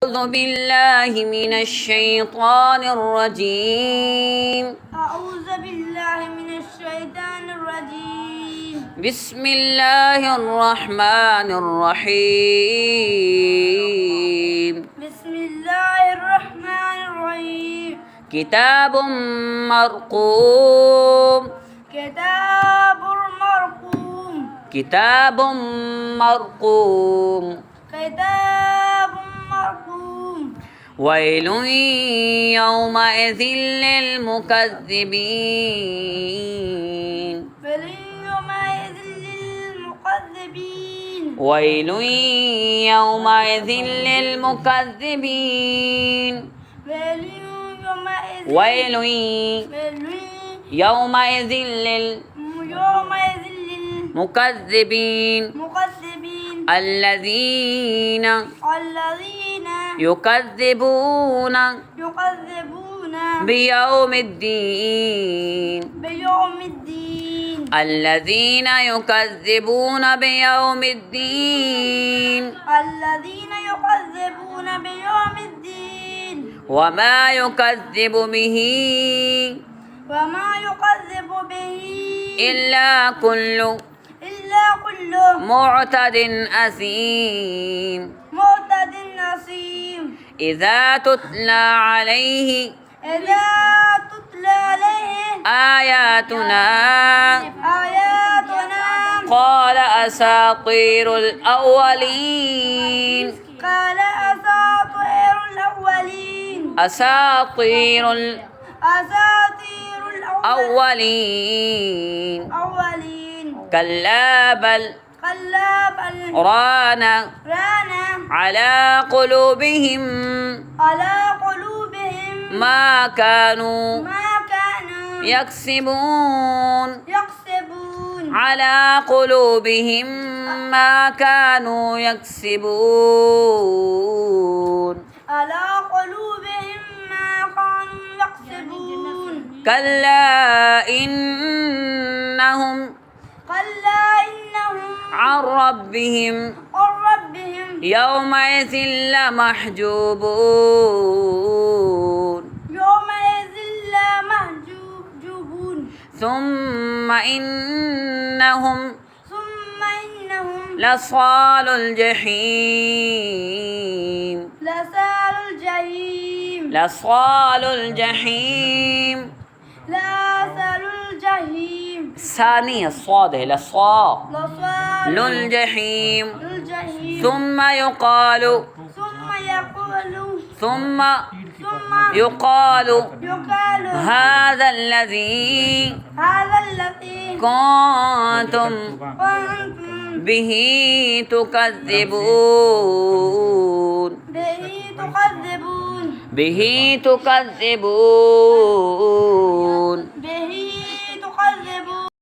أعوذ بالله من الشيطان الرجيم. أعوذ بالله من الشيطان الرجيم. بسم الله الرحمن الرحيم. بسم الله الرحمن الرحيم. كتاب مرقوم. كتاب مرقوم. كتاب مرقوم. كتاب مرقوم. ويل يومئذ للمكذبين. يومئذ للمكذبين. ويل يومئذ للمكذبين. ويل يومئذ للمكذبين. الذين يكذبون بيوم الدين. الذين يكذبون بيوم الدين. وما يكذب به إلا كل معتد أثيم. إذا تتلى عليه آياتنا قال أساطير الأولين. أساطير الأولين. كلا بل ران على قلوبهم ما كانوا يكسبون. على قلوبهم ما كانوا يكسبون. كلا إنهم عن ربهم يومئذ لمحجوبون. ثم إنهم لصال الجحيم. لصال الجحيم. ثانية الصاد لصال الجحيم. ثم يقال هذا الذي كنتم به تكذبون. به تكذبون.